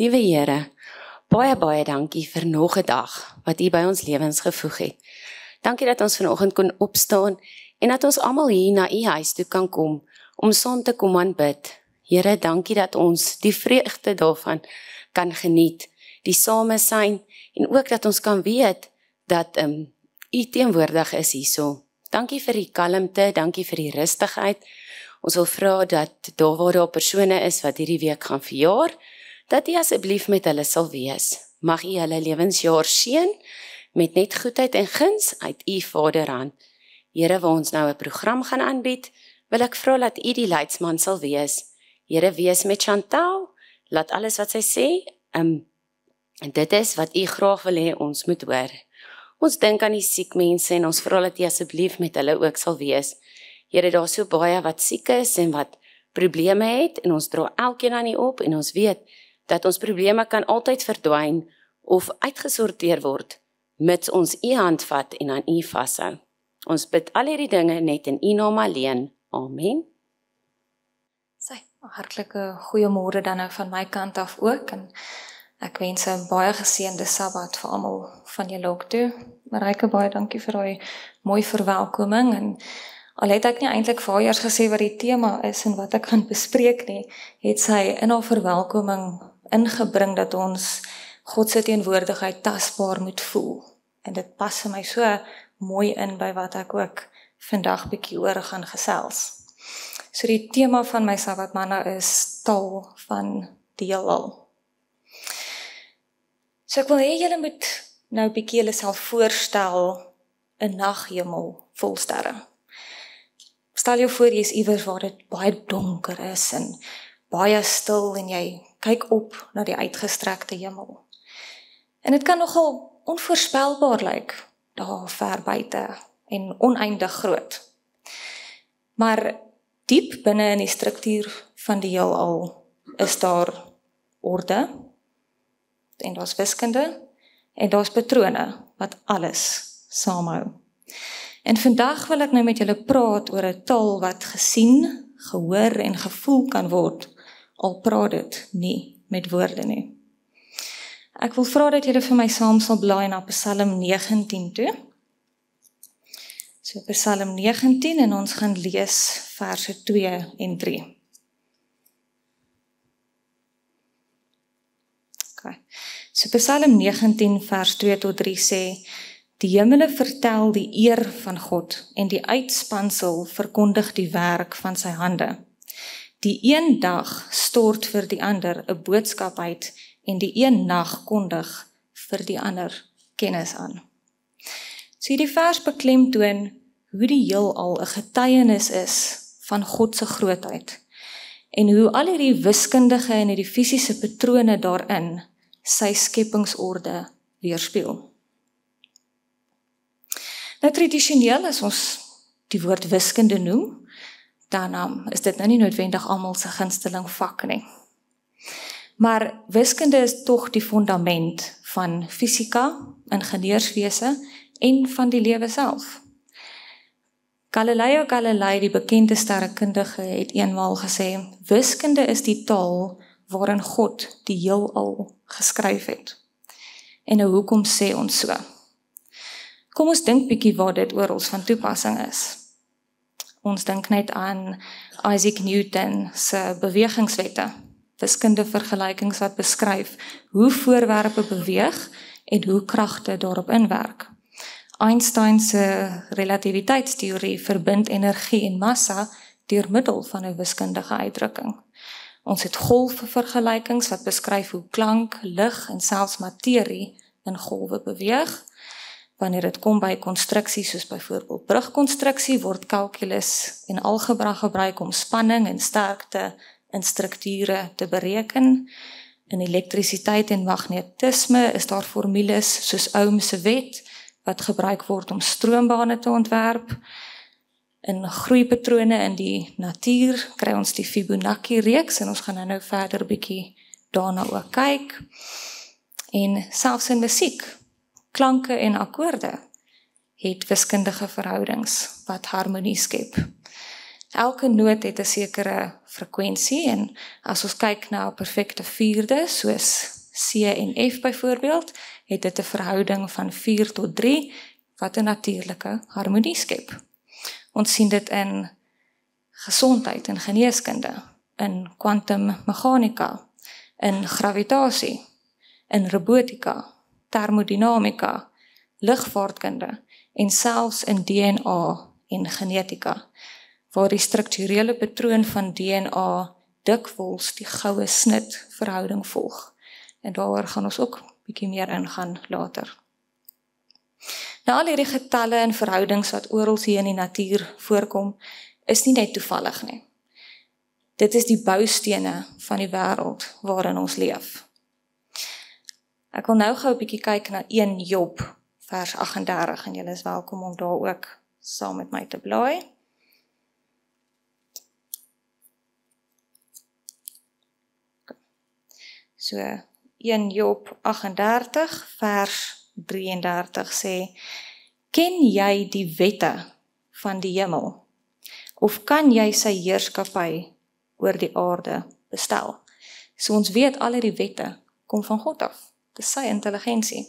Liewe Here, baie dankie vir nog 'n dag wat U by ons lewens gevoeg het. Dankie dat ons vanoggend kon opstaan en dat ons almal hier na U huis toe kan kom om saam te kom aanbid. Here, dankie dat ons die vreugde daarvan kan geniet, die samesyn en ook dat ons kan weet dat U teenwoordig is hierso. Dankie vir die kalmte, dankie vir die rustigheid. Ons wil vra dat daar waar daar persone is wat hierdie week gaan verjaar, dat U asseblief met hulle sal wees. Mag U hulle lewensjaar seën met net goedheid en guns uit U Vaderhand. Here, waar ons nou 'n program gaan aanbied, wil ek vra dat U die leidsman sal wees. Here, wees met Chantal, laat alles wat sy sê, dit is wat U graag wil hê ons moet hoor. Ons dink aan die siek mense en ons vra dat U asseblief met hulle ook sal wees. Here, daar is so baie wat siek is en wat probleme het en ons dra elkeen aan U op en ons weet dat ons probleme kan altyd verdwyn of uitgesorteer word, mits ons U hand vat en aan U vashou. Ons bid al hierdie dinge net in U naam alleen. Amen. Hartlike goeiemôre dan nou van my kant af ook, en ek wens 'n baie geseënde Sabbat vir almal van julle ook toe. Marijke, baie dankie vir daai mooi verwelkoming, en al het ek nie eintlik vir haar eers gesê wat die tema is en wat ek gaan bespreek nie, het sy in haar verwelkoming ingebring dat ons God se teenwoordigheid tasbaar moet voel. En dit pas vir my so mooi in by wat ek ook vandag bietjie oor gaan gesels. So die tema van my Sabbatmanna is taal van die heelal. So ek wil hê julle moet nou bietjie julle self voorstel 'n naghemel vol sterre. Stel jou voor jy is iewers waar dit baie donker is en baie stil en jy kyk op na die uitgestrekte hemel. En dit kan nogal onvoorspelbaar lyk, daar ver buite en oneindig groot. Maar diep binne in die struktuur van die heelal is daar orde, en daar's wiskunde, en daar's patrone wat alles saamhou. En vandag wil ek nou met julle praat oor 'n taal wat gesien, gehoor en gevoel kan word, al praat dit nie met woorde nie. Ek wil vra dat julle vir my saam sal blaai na Psalm 19 toe. So Psalm 19 en ons gaan lees verse 2 en 3. Okay. So Psalm 19 vers 2 tot 3 sê: Die hemele vertel die eer van God en die uitspansel verkondig die werk van sy hande. Die een dag stort vir die ander 'n boodskap uit en die een nag kondig vir die ander kennis aan. So hierdie vers beklemtoon hoe die heelal 'n getuienis is van God se grootheid en hoe al hierdie wiskundige en die fisiese patrone daarin sy skepingsorde weerspieël. Nou tradisioneel as ons die woord wiskunde noem, dan is dit nou nie noodwendig almal se gunsteling vak nie. Maar wiskunde is tog die fundament van fisika, ingenieurswese en van die lewe self. Galileo Galilei, die bekende sterrekundige, het eenmaal gesê: wiskunde is die taal waarin God die heelal geskryf het. En nou hoekom sê ons so? Kom ons dink bietjie waar dit oral van toepassing is. Ons dink net aan Isaac Newton se bewegingswette, wiskundige vergelykings wat beskryf hoe voorwerpe beweeg en hoe kragte daarop inwerk. Einstein se relativiteitsteorie verbind energie en massa deur middel van 'n wiskundige uitdrukking. Ons het golfvergelykings wat beskryf hoe klank, lig en selfs materie in golwe beweeg. Wanneer dit kom by konstruksies soos byvoorbeeld brugkonstruksie, word kalkulus en algebra gebruik om spanning en sterkte in strukture te bereken. In elektrisiteit en magnetisme is daar formules soos Ohm se wet wat gebruik word om stroombane te ontwerp. In groeipatrone in die natuur kry ons die Fibonacci-reeks en ons gaan nou verder bietjie daarna ook kyk. En selfs in musiek, klanke en akkoorde het wiskundige verhoudings wat harmonie skep. Elke noot het 'n sekere frekwensie en as ons kyk na 'n perfekte vierde soos C en F byvoorbeeld, het dit 'n verhouding van 4 tot 3, wat 'n natuurlike harmonie skep. Ons sien dit in gesondheid en geneeskunde, in kwantummeganika, in gravitasie, in robotika, termodinamika, lugvaartkunde en selfs in DNA en genetika, waar die strukturele patroon van DNA dikwels die goue snit verhouding volg. En daaroor gaan ons ook bietjie meer ingaan later. Nou al hierdie getalle en verhoudings wat oral hier in die natuur voorkom, is nie net toevallig nie. Dit is die boustene van die wêreld waarin ons leef. Ek wil nou gou 'n bietjie kyk na 1 Job, vers 38, en julle is welkom om daar ook saam met my te blaai. So 1 Job 38 vers 33 sê: Ken jy die wette van die hemel? Of kan jy sy heerskappy oor die aarde bestel? So ons weet al die wette kom van God af. Dis sy intelligensie.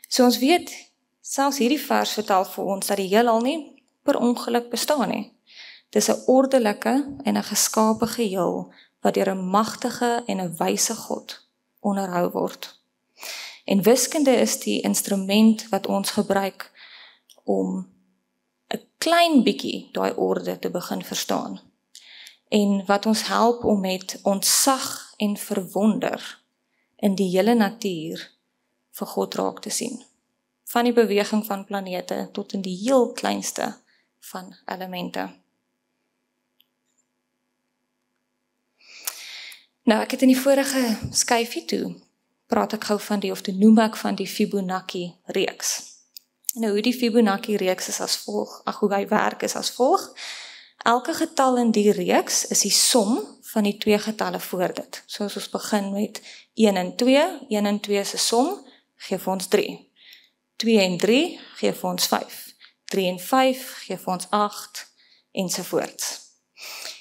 So ons weet, selfs hierdie vers vertel vir ons dat die heelal nie per ongeluk bestaan nie. Dis 'n ordelike en 'n geskape geheel wat deur 'n magtige en 'n wyse God onderhou word. En wiskunde is die instrument wat ons gebruik om 'n klein bietjie daai orde te begin verstaan. En wat ons help om met ontzag en verwonder in die hele natuur vir God raak te sien. Van die beweging van planete tot in die heel kleinste van elemente. Nou, ek het in die vorige skyfie toe, praat ek gou van die, of toe noem ek van die Fibonacci reeks. Nou, hoe die Fibonacci reeks is as volg, hoe hy werk is as volg. Elke getal in die reeks is die som van die 2 getalle voor dit. So as ons begin met 1 en 2, 1 en 2 se som, gee vir ons 3. 2 en 3 gee vir ons 5. 3 en 5 gee vir ons 8, ensovoorts.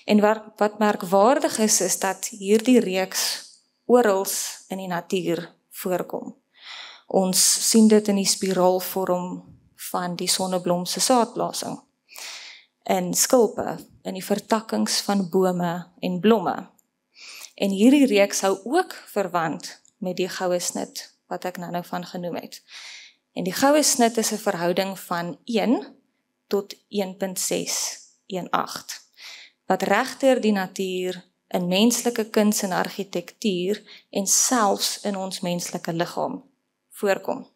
En wat merkwaardig is dat hierdie reeks orals in die natuur voorkom. Ons sien dit in die spiraalvorm van die sonneblom se saadblasing, in skilpe, in die vertakkings van bome en blomme. En hierdie reeks hou ook verwant met die goue snit, wat ek nou van genoem het. En die goue snit is 'n verhouding van 1 tot 1.618, wat regdeur die natuur in menslike kuns en argitektuur en selfs in ons menslike liggaam voorkom.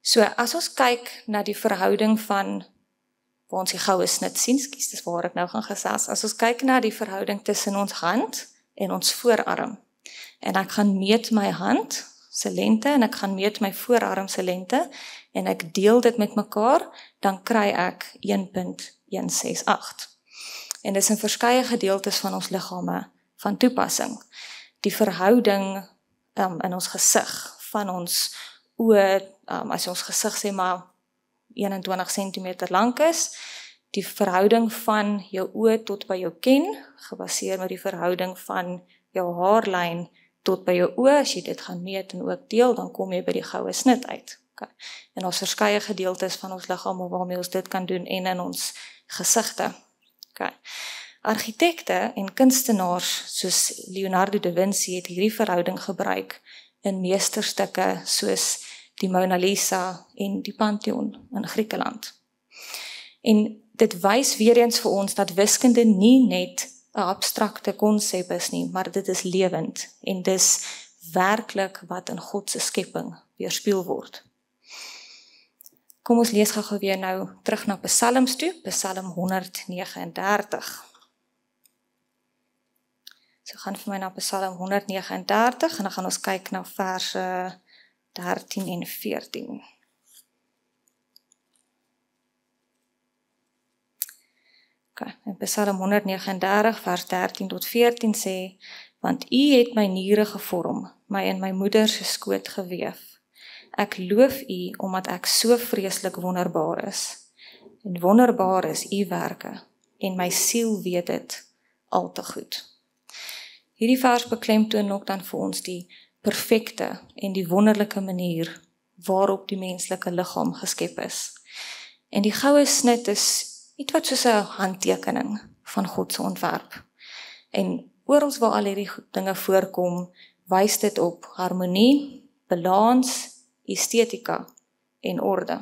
So as ons kyk na die verhouding van, waar ons die goue snit sien, dis waar ek nou gaan gesels, as ons kyk na die verhouding tussen ons hand en ons voorarm, en ek gaan meet my hand se lengte en ek gaan meet my voorarm se lengte en ek deel dit met mekaar, dan kry ek 1.168. En dis in verskeie gedeeltes van ons liggame van toepassing. Die verhouding in ons gesig van ons oë, as ons gesig sê maar 21 cm lank is, die verhouding van jou oë tot by jou ken, gebaseer met die verhouding van jou haarlyn tot by jou oë, as jy dit gaan meet en ook deel, dan kom jy by die goue snit uit. Okay. En ons verskeie gedeeltes van ons liggaam waarmee ons dit kan doen en in ons gesigte. Okay. Argitekte en kunstenaars soos Leonardo da Vinci het hierdie verhouding gebruik in meesterstukke soos die Mona Lisa en die Pantheon in Griekeland. En dit wys weer eens vir ons dat wiskunde nie net 'n abstrakte konsep is nie, maar dit is lewend en dis werklik wat in God se skepping weerspieël word. Kom ons lees gou weer nou terug na Psalms toe, Psalm 139. So gaan vir my na Psalm 139 en dan gaan ons kyk na verse 13 en 14. Okay, in Psalm 139 vers 13 tot 14 sê, want U het my niere gevorm, my in my moeder se skoot geweef. Ek loof U omdat ek so vreeslik wonderbaar is. En wonderbaar is U werke en my siel weet dit al te goed. Hierdie vers beklemtoon ook dan vir ons die perfekte en die wonderlike manier waarop die menslike liggaam geskep is. En die goue snit is iets wat soos 'n handtekening van God se ontwerp. En oral waar al hierdie dinge voorkom, wys dit op harmonie, balans, estetika en orde.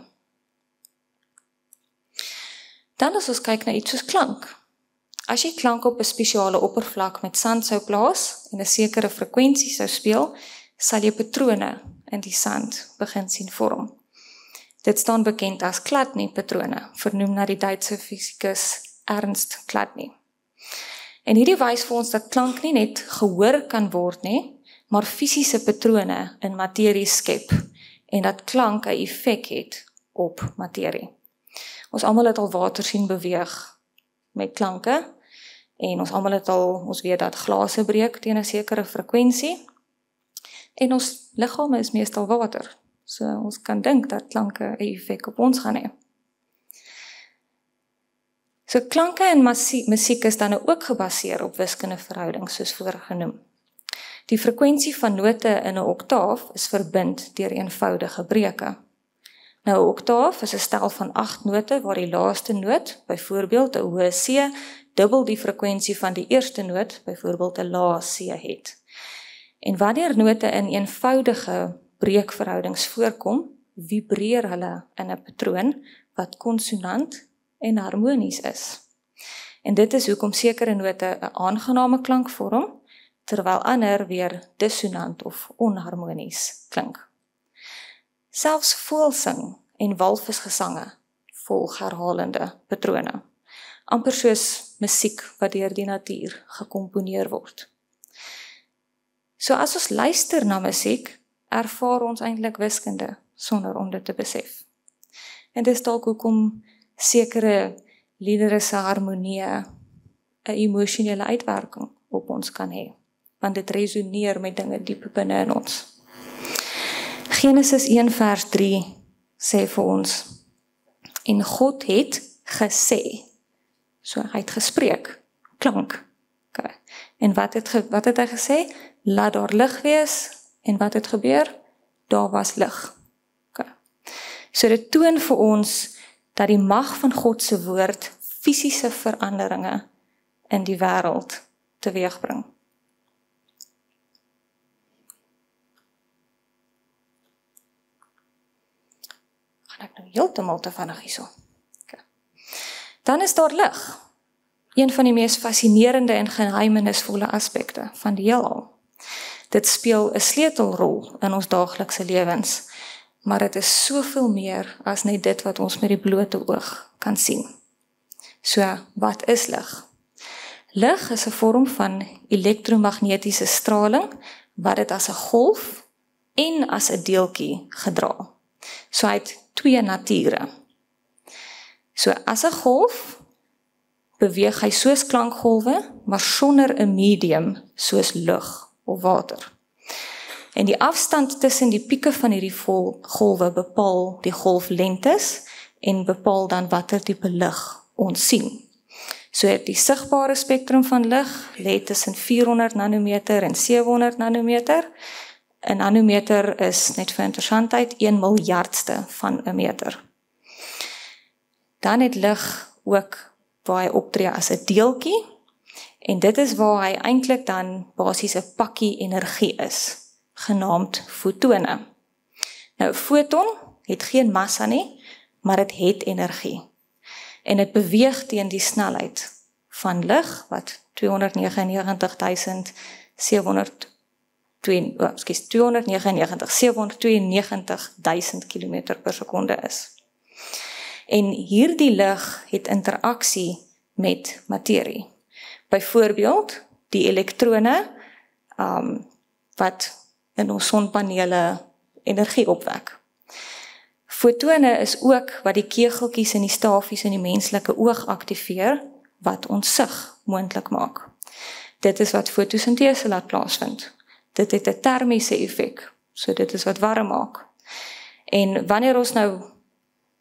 Dan as ons kyk na iets soos klank. As jy klank op 'n spesiale oppervlak met sand sou plaas en 'n sekere frekwensie sou speel, sal jy patrone in die sand begin sien vorm. Dit staan bekend as Chladni-patrone, vernoem na die Duitse fisikus Ernst Chladni. En hierdie wys vir ons dat klank nie net gehoor kan word nie, maar fisiese patrone in materie skep en dat klank 'n effek het op materie. Ons almal het al water sien beweeg met klanke en ons weet dat glase breek teen 'n sekere frekwensie en ons liggame is meestal water. So ons kan dink dat klanke 'n effek op ons gaan hê. So klanke en musiek is dan ook gebaseer op wiskundeverhoudings soos voorgenoem. Die frekwensie van note in 'n oktaaf is verbind deur eenvoudige breuke. Nou 'n oktaaf is 'n stel van 8 note waar die laaste noot, byvoorbeeld 'n hoë C, dubbel die frekwensie van die eerste noot, byvoorbeeld 'n lae C het. En wanneer note in eenvoudige breukverhoudings voorkom, vibreer hulle in 'n patroon wat konsonant en harmonies is. En dit is hoekom sekere note 'n aangename klank vorm, terwyl ander weer dissonant of onharmonies klink. Selfs voëlsing en walvisgesange volg herhalende patrone, amper soos musiek wat deur die natuur gekomponeer word. So as ons luister na musiek, ervaar ons eintlik wiskunde sonder om dit te besef. En dis dalk hoekom sekere liedere se harmonie 'n emosionele uitwerking op ons kan hê, want dit resoneer met dinge diep binne in ons. Genesis 1 vers 3 sê vir ons, en God het gesê, so hy het gespreek, klank. Okay. En wat het hy gesê? Laat daar lig wees, en wat het gebeur? Daar was lig. Okay. So dit toon vir ons dat die mag van God se woord fisiese veranderinge in die wêreld teweegbring. Gaan ek nou heeltemal te vinnig hierso. Okay. Dan is daar lig. Een van die mees fascinerende en geheimenisvolle aspekte van die heelal. Dit speel 'n sleutelrol in ons daaglikse lewens, maar dit is soveel meer as net dit wat ons met die blote oog kan sien. So, wat is lig? Lig is 'n vorm van elektromagnetiese straling wat dit as 'n golf en as 'n deeltjie gedra. So hy het twee nature. So as 'n golf beweeg hy soos klankgolwe, maar sonder 'n medium soos lug of water. En die afstand tussen die pieke van hierdie golwe bepaal die golflengtes en bepaal dan watter tipe lig ons sien. So die sigbare spektrum van lig lê tussen 400 nanometer en 700 nanometer. 'n nanometer is, net vir interessantheid, 1 miljardste van 'n meter. Dan het lig ook waar hy optree as 'n deeltjie, en dit is waar hy eintlik dan basies 'n pakkie energie is, genaamd fotone. Nou, 'n foton het geen massa nie, maar dit het energie. En dit beweeg teen die snelheid van lig, wat 792.000 km per sekonde is. En hierdie lig het interaksie met materie. Byvoorbeeld die elektrone wat in ons sonpanele energie opwek. Fotone is ook wat die kegeltjies en die stafies in die menslike oog aktiveer, wat ons sig moontlik maak. Dit is wat fotosintese laat plaasvind. Dit het 'n termiese effek, so dit is wat warm maak. En wanneer ons nou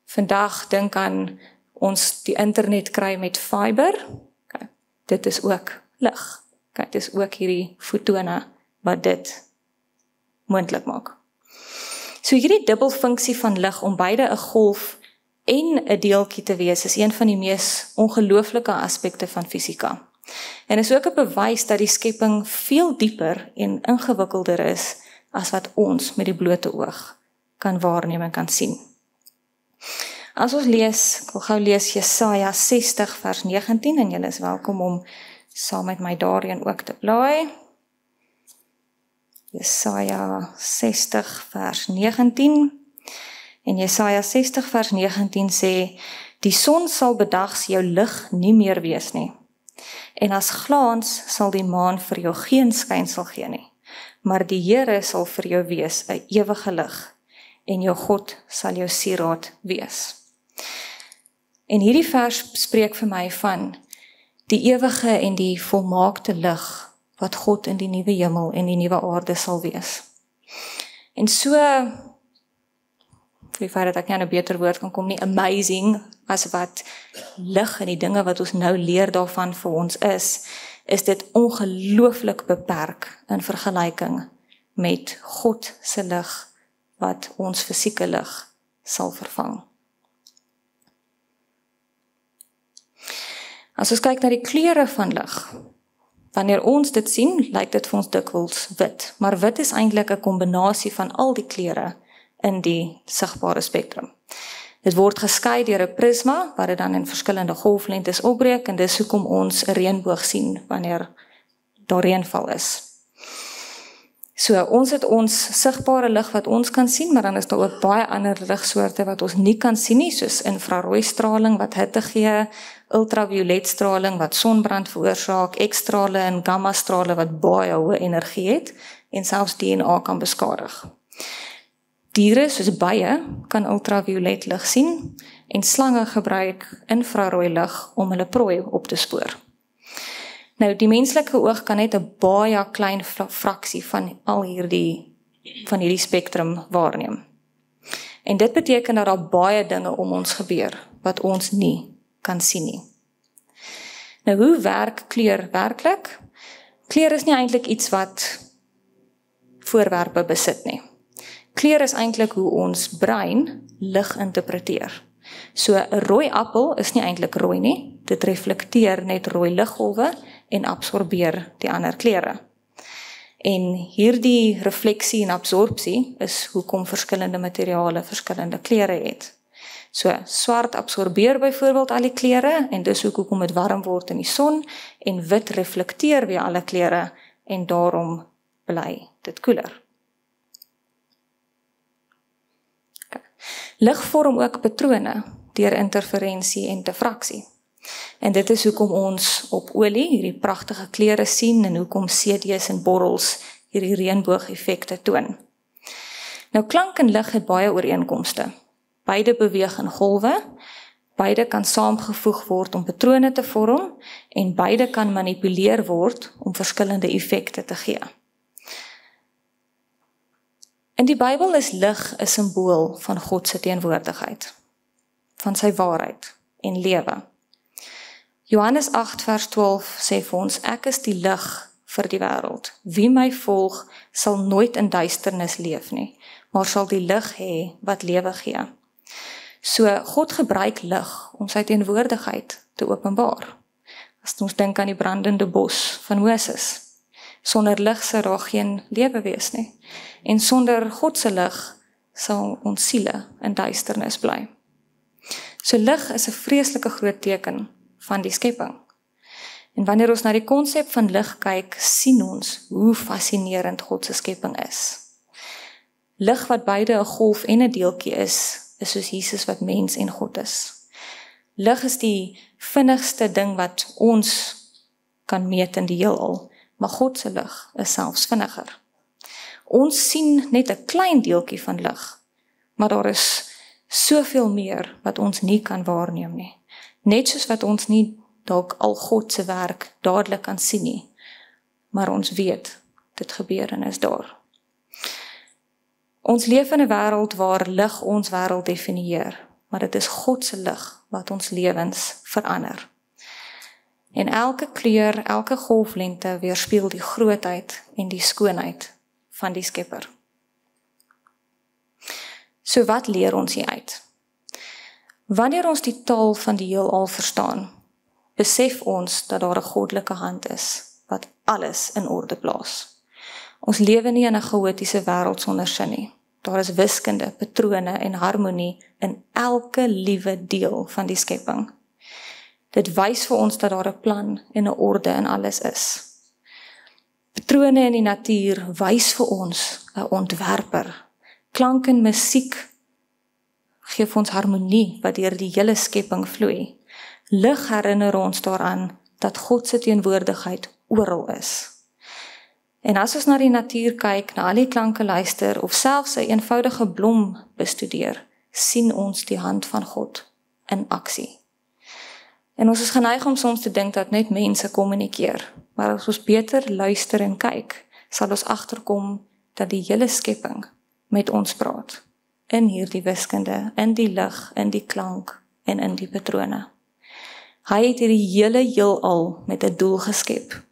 vandag dink aan ons die internet kry met fiber, okay, dit is ook lig. Kyk, dis ook hierdie fotone wat dit moontlik maak. So hierdie dubbelfunksie van lig om beide 'n golf en 'n deeltjie te wees is een van die mees ongelooflike aspekte van fisika. En is ook 'n bewys dat die skepping veel dieper en ingewikkelder is as wat ons met die blote oog kan waarneem en kan sien. As ons lees, ek wil gou lees Jesaja 60 vers 19 en julle is welkom om saam met my daarin ook te blaai. Jesaja 60 vers 19 en Jesaja 60 vers 19 sê, die son sal bedags jou lig nie meer wees nie, en as glans sal die maan vir jou geen skynsel gee nie, maar die Here sal vir jou wees 'n ewige lig, en jou God sal jou sieraad wees. En hierdie vers spreek vir my van die ewige en die volmaakte lig wat God in die nuwe hemel en die nuwe aarde sal wees. En so, vir die feit dat ek nie aan 'n beter woord kan kom nie, amazing as wat lig en die dinge wat ons nou leer daarvan vir ons is dit ongelooflik beperk in vergelyking met God se lig wat ons fisieke lig sal vervang. As ons kyk na die kleure van lig, wanneer ons dit sien, lyk dit vir ons dikwels wit, maar wit is eintlik 'n kombinasie van al die kleure in die sigbare spektrum. Dit word geskei deur 'n prisma wat dit dan in verskillende golflengtes opbreek en dis hoekom ons 'n reënboog sien wanneer daar reënval is. So ons het ons sigbare lig wat ons kan sien, maar dan is daar ook baie ander ligsoorte wat ons nie kan sien nie, soos infrarooi straling wat hitte gee, ultraviolet straling wat sonbrand veroorsaak, X-strale en gamma-strale wat baie hoë energie het en selfs DNA kan beskadig. Diere soos bye kan ultraviolet lig sien en slange gebruik infrarooi lig om hulle prooi op te spoor. Nou die menslike oog kan net 'n baie klein fraksie van al hierdie spektrum waarneem. En dit beteken dat daar baie dinge om ons gebeur wat ons nie kan sien nie. Nou hoe werk kleur werklik? Kleur is nie eintlik iets wat voorwerpe besit nie. Kleur is eintlik hoe ons brein lig interpreteer. So 'n rooi appel is nie eintlik rooi nie, dit reflekteer net rooi liggolwe en absorbeer die ander kleure. En hierdie refleksie en absorpsie is hoekom verskillende materiale verskillende kleure het. So swart absorbeer byvoorbeeld al die kleure en dis hoekom dit warm word in die son en wit reflekteer weer alle kleure en daarom bly dit koeler. Lig vorm ook patrone deur interferensie en diffraksie. En dit is hoekom ons op olie hierdie pragtige kleure sien en hoekom CD's en borrels hierdie reënboog-effekte toon. Nou klank en lig het baie ooreenkomste. Beide beweeg in golwe, beide kan saamgevoeg word om patrone te vorm en beide kan manipuleer word om verskillende effekte te gee. In die Bybel is lig 'n simbool van God se teenwoordigheid, van sy waarheid en lewe. Johannes 8 vers 12 sê vir ons, ek is die lig vir die wêreld. Wie my volg sal nooit in duisternis leef nie, maar sal die lig hê wat lewe gee. So God gebruik lig om sy teenwoordigheid te openbaar. As ons dink aan die brandende bos van Moses. Sonder lig sou daar geen lewe wees nie. En sonder God se lig sal ons siele in duisternis bly. So lig is 'n vreeslike groot teken van die skepping. En wanneer ons na die konsep van lig kyk, sien ons hoe fascinerend God se skepping is. Lig wat beide 'n golf en 'n deeltjie is soos Jesus wat mens en God is. Lig is die vinnigste ding wat ons kan meet in die heelal, maar God se lig is selfs vinniger. Ons sien net 'n klein deeltjie van lig, maar daar is soveel meer wat ons nie kan waarneem nie. Net soos wat ons nie dalk al God se werk dadelik kan sien nie, maar ons weet dit gebeur en is daar. Ons leef in 'n wêreld waar lig ons wêreld definieer, maar dit is God se lig wat ons lewens verander. En elke kleur, elke golflengte weerspieël die grootheid en die skoonheid van die Skepper. So wat leer ons hieruit? Wanneer ons die taal van die heelal verstaan, besef ons dat daar 'n goddelike hand is, wat alles in orde plaas. Ons lewe nie in 'n chaotiese wêreld sonder sin nie. Daar is wiskunde, patrone en harmonie in elke liewe deel van die skepping. Dit wys vir ons dat daar 'n plan en 'n orde in alles is. Patrone in die natuur wys vir ons 'n ontwerper. Klank en musiek gee vir ons harmonie wat deur die hele skepping vloei. Lig herinner ons daaraan dat God se teenwoordigheid oral is. En as ons na die natuur kyk, na al die klanke luister, of selfs 'n eenvoudige blom bestudeer, sien ons die hand van God in aksie. En ons is geneig om soms te dink dat net mense kommunikeer, maar as ons beter luister en kyk, sal ons agterkom dat die hele skepping met ons praat, in hierdie wiskunde, in die lig, in die klank en in die patrone. Hy het hierdie hele heelal met 'n doel geskep,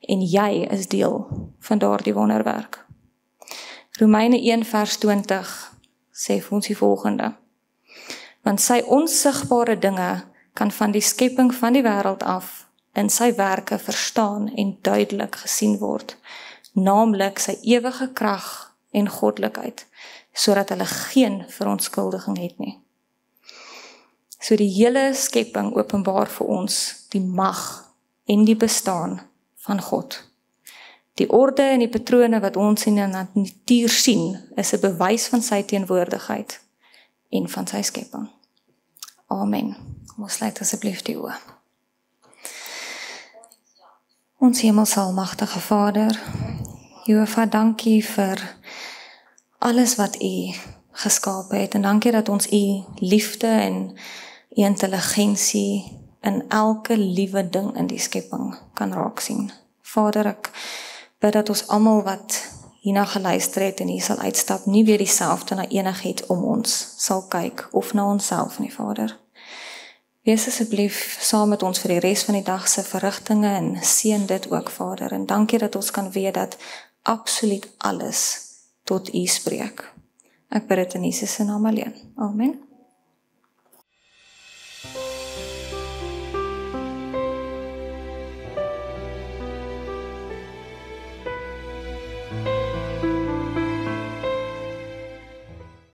en jy is deel van daardie wonderwerk. Romeine 1 vers 20 sê vir ons die volgende: Want sy onsigbare dinge kan van die skepping van die wêreld af in sy werke verstaan en duidelik gesien word, naamlik sy ewige krag en goddelikheid, sodat hulle geen verontskuldiging het nie. So die hele skepping openbaar vir ons die mag en die bestaan van God. Die orde en die patrone wat ons in die natuur sien, is 'n bewys van sy teenwoordigheid en van sy skepping. Amen. Ons sluit asseblief die oë. Ons hemelsalmagtige Vader, Jehova, dankie vir alles wat U geskape het, en dankie dat ons U liefde en U intelligensie in elke liewe ding in die skepping kan raak sien. Vader, ek bid dat ons almal wat hierna geluister het en hier sal uitstap, nie weer dieselfde na enigiets om ons sal kyk, of na onsself nie, Vader. Wees asseblief saam met ons vir die res van die dag se verrigtinge en seën dit ook, Vader. En dankie dat ons kan weet dat absoluut alles tot U spreek. Ek bid dit in Jesus se naam alleen. Amen.